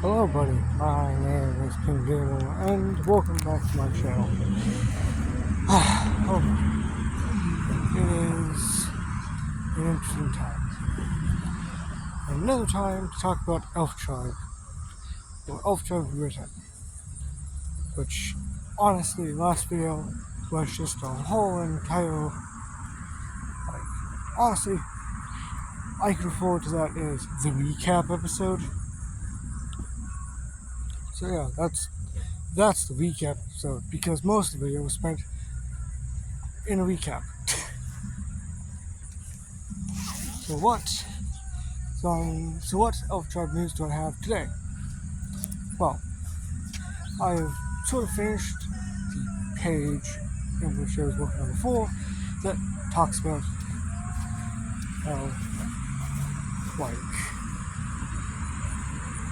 Hello, buddy. My name is Pink Gamer, and welcome back to my channel. Oh, it is an interesting time. Another time to talk about Elf Tribe, or Elf Tribe Rewritten, which, honestly, last video was just a whole entire, honestly, I could forward to that as the recap episode. So yeah, that's the recap episode, because most of the video was spent in a recap. So what Elf Tribe news do I have today? Well, I've sort of finished the page in which I was working on before that talks about how,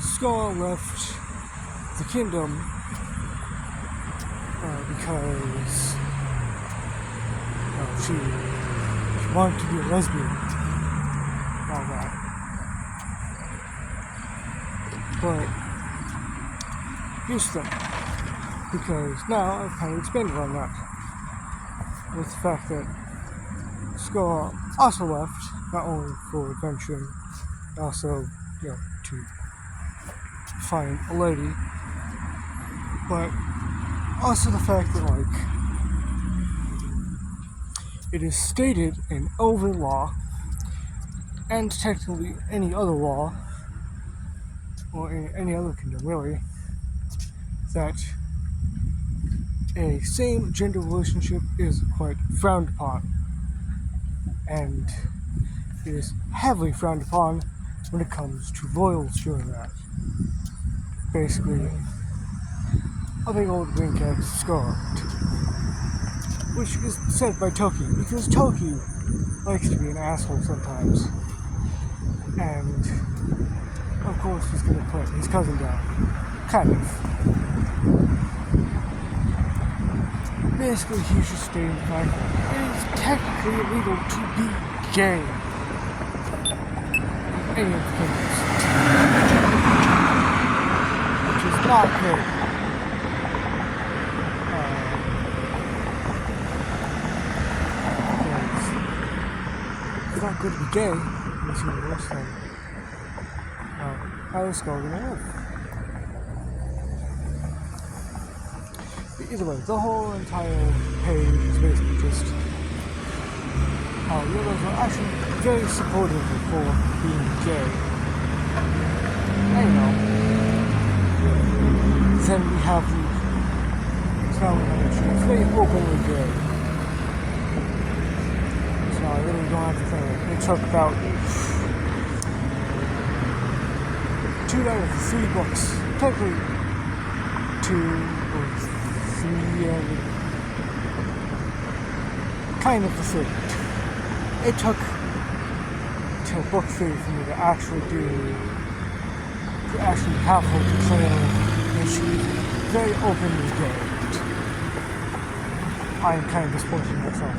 Scar left the kingdom because she wanted to be a lesbian and all that. But here's the thing, because now I've kind of expanded on that with the fact that Scar also left, not only for adventuring, also, to find a lady, but also the fact that, it is stated in Elven law, and technically any other law, or in any other kingdom really, that a same gender relationship is quite frowned upon, and it is heavily frowned upon when it comes to royals doing that. Basically, a big old wink at Scar, which is said by Toki, because Toki likes to be an asshole sometimes, and of course he's gonna put his cousin down, kind of. Basically, he's just stating the fact that it is technically illegal to be gay in any of the kingdoms, which is not good. It's not good to be gay in this universe, then how is Scar gonna live? But either way, the whole entire page is basically just how you guys are actually very supportive for being gay. And then we have it's very openly gay. So I really don't have to think. It took about 2 out of 3 books, technically 2 or 3, kind of the 3. It took till book 3 for me to actually have her declare that she's very openly gay. I am kind of disappointed in myself.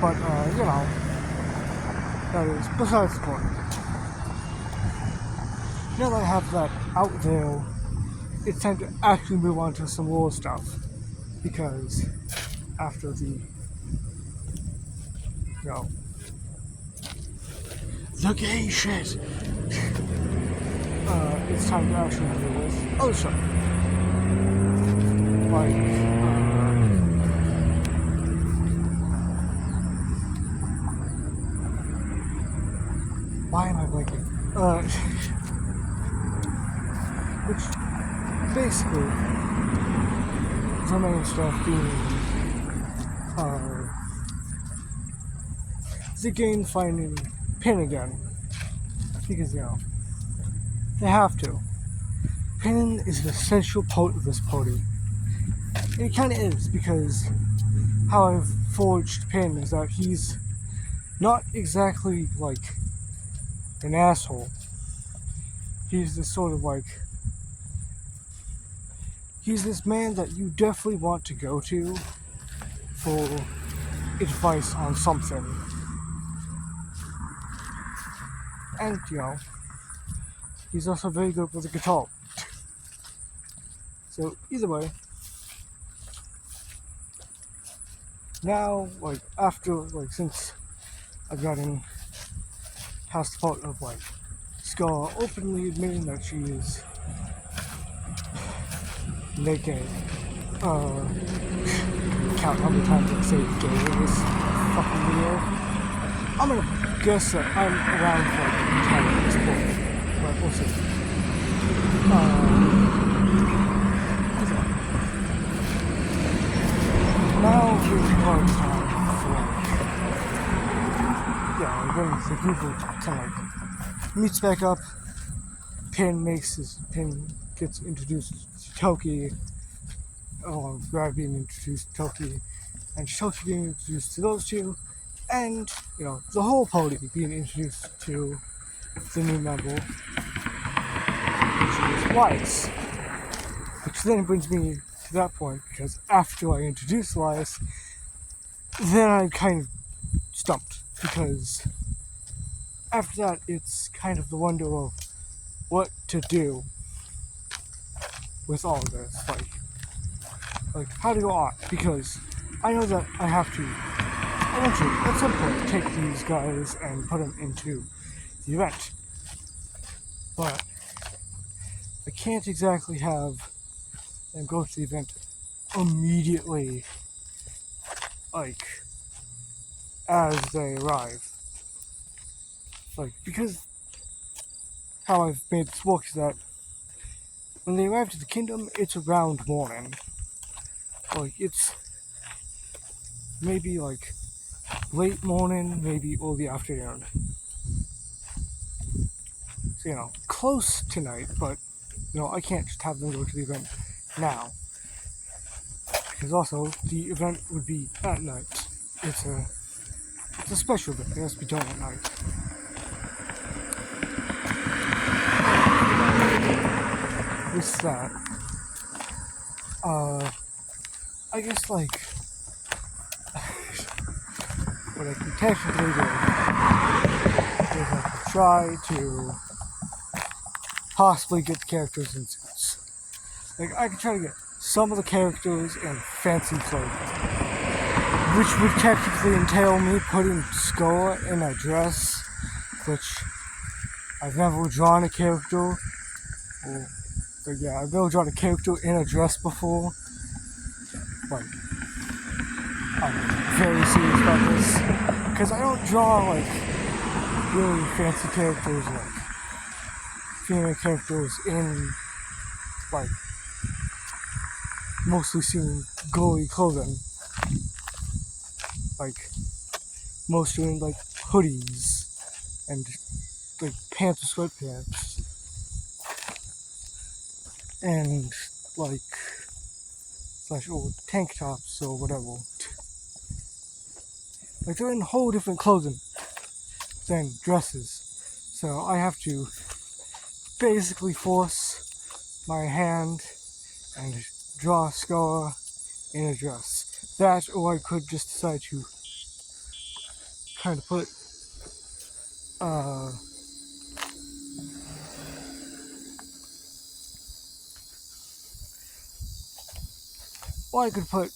But, that is besides the point. Now that I have that out there, it's time to actually move on to some more stuff. Because after the gay shit, it's time to actually deal with other stuff. Why am I blanking? Which basically, the main stuff being the game finding Pin again, because they have to. Pin is an essential part of this party, and it kind of is, because how I've forged Pin is that he's not exactly an asshole. He's this sort of he's this man that you definitely want to go to for advice on something. And he's also very good with the guitar. So either way, now since I've gotten past the part of Scar openly admitting that she is naked, count how many times I say gay in this fucking video. I'm gonna guess that I'm around for 10 at this point, but we'll see. Now is the hard time for when the group kind of meets back up. Pin gets introduced to Toki, Brad being introduced to Toki, and Toki being introduced to those two, and the whole party being introduced to the new member, which is Elias. Which then brings me to that point, because after I introduce Elias, then I'm kind of stumped, because after that it's kind of the wonder of what to do with all of this, like how to go on, because I know that I have to eventually, at some point, take these guys and put them into the event, but I can't exactly have them go to the event immediately, as they arrive, because how I've made this work is that when they arrive to the kingdom, it's around morning. It's maybe late morning, maybe early afternoon. So, close to night, but I can't just have them go to the event now. Because also, the event would be at night. It's a special event, it has to be done at night. With that, I guess what I can technically do is try to possibly get the characters in suits. I could try to get some of the characters in fancy clothing, which would technically entail me putting Skull in a dress, which I've never drawn a character. I've never drawn a character in a dress before. I'm very serious about this, because I don't draw really fancy characters, female characters in mostly seen glowy clothing, mostly in hoodies and pants or sweatpants, and or tank tops or whatever. They're in whole different clothing than dresses, so I have to basically force my hand and draw a scar in a dress. That, or I could just decide to kind of put or I could put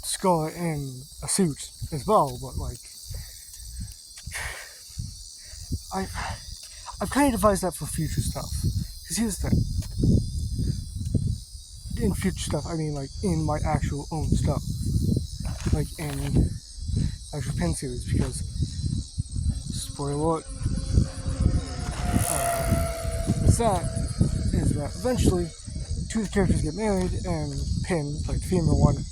Scar in a suit as well, but I've kind of devised that for future stuff. Because here's the thing. In future stuff, I mean in my actual own stuff. In actual pen series, because spoiler alert, with that is that eventually two of the characters get married, and Pin, the female one,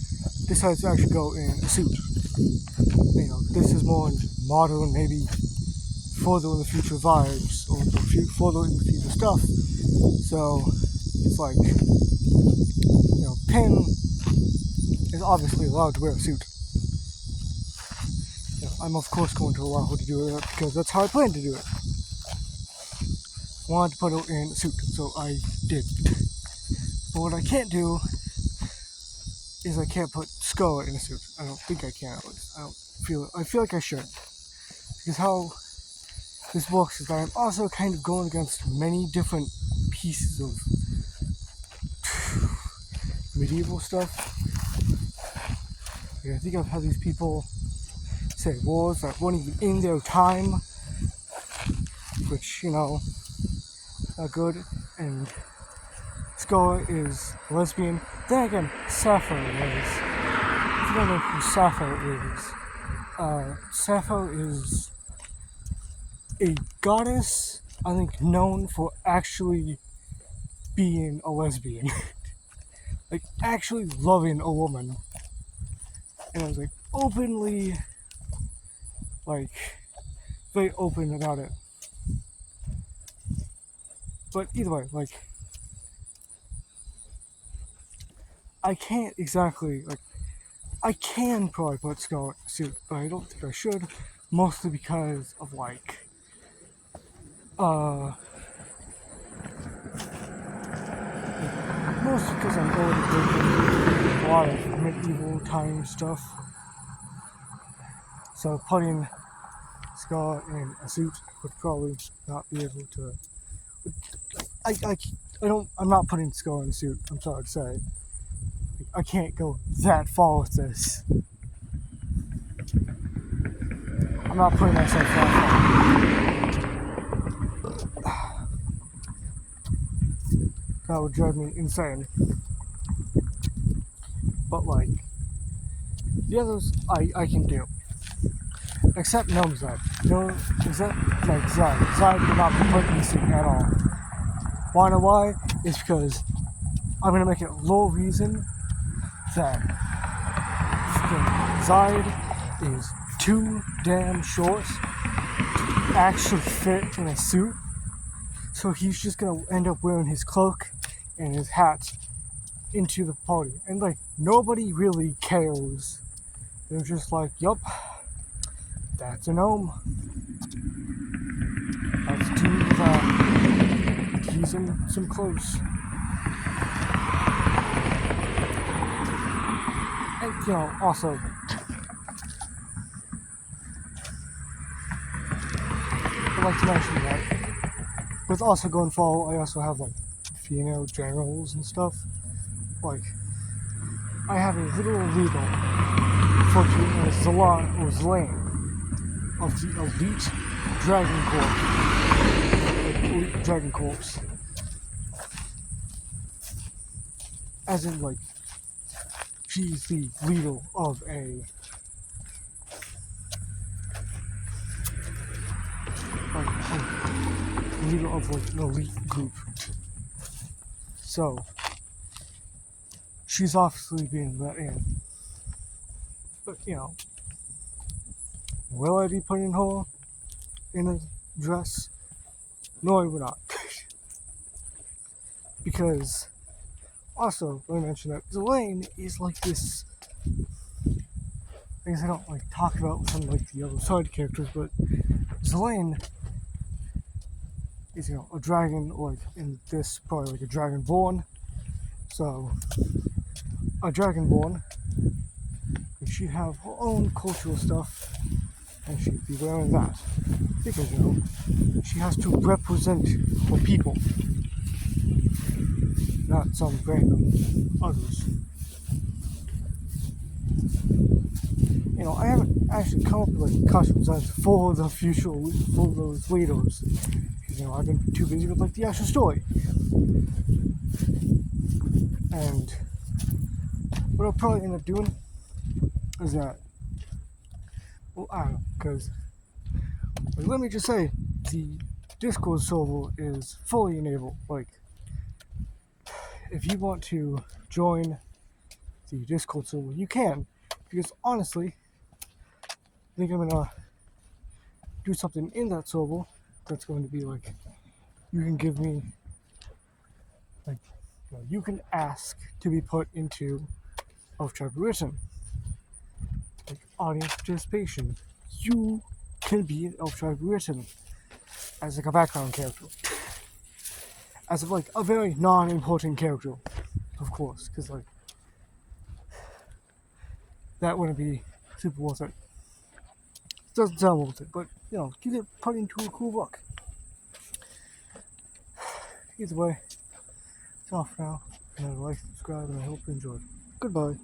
decides to actually go in a suit. This is more modern, maybe further in the future vibes, or further in the future stuff. So it's Pin is obviously allowed to wear a suit. I'm of course going to allow her to do it because that's how I plan to do it. Wanted to put her in a suit, so I did. But what I can't do is I can't put Scarlet in a suit. I don't think I can. I feel like I should. Because how this book is that I'm also kind of going against many different pieces of medieval stuff. I think of how these people say wars that weren't even in their time, which, are good, and Scar is lesbian. Then again, Sappho is. If you don't know who Sappho is a goddess, I think, known for actually being a lesbian. Like, actually loving a woman. And I was like, openly, like, very open about it. But either way, like, I can't exactly, like, I can probably put Scar in a suit, but I don't think I should, mostly because of, like, mostly because I'm already breaking a lot of medieval time stuff. So putting Scar in a suit would probably not be able to. I'm not putting Scar in a suit, I'm sorry to say. I can't go that far with this. I'm not putting myself that far. That would drive me insane. But like, the others I can do. Except Gnome Zed. No, except like Zed. Zed will not be put in the suit at all. Wanna know why? It's because I'm gonna make it low reason that Zed is too damn short to actually fit in a suit. So he's just gonna end up wearing his cloak and his hat into the party. And like, nobody really cares. They're just like, yup, that's a gnome. Let's do that. He's in some clothes. And also, I'd like to mention that with also going forward, I also have like female generals and stuff. Like, I have a literal leader for Zlane of the Elite Dragon Corps. Like, Elite Dragon Corps. As in, like, she's the leader of a leader of like an elite group. So she's obviously being let in. But will I be putting her in a dress? No, I will not. Because also, let me mention that Zelane is like this. I guess I don't like talk about some like the other side characters, but Zelane is a dragon, like in this probably like a dragonborn. So a dragonborn, she'd have her own cultural stuff, and she'd be wearing that because she has to represent her people, not some random others. I haven't actually come up with like costume designs for the future for those leaders. Because I've been too busy with like the actual story. And what I'll probably end up doing is that, well, I don't know, because let me just say, the Discord server is fully enabled. Like, if you want to join the Discord server, you can. Because honestly, I think I'm gonna do something in that server that's going to be like, you can give me, like, you can ask to be put into rewritten. Like, audience participation. You can be in rewritten as like a background character. As of like a very non-important character, of course, because like, that wouldn't be super worth it. doesn't sound worth it, but you get put into a cool book. Either way, it's off now. Remember to like, subscribe, and I hope you enjoyed. Goodbye.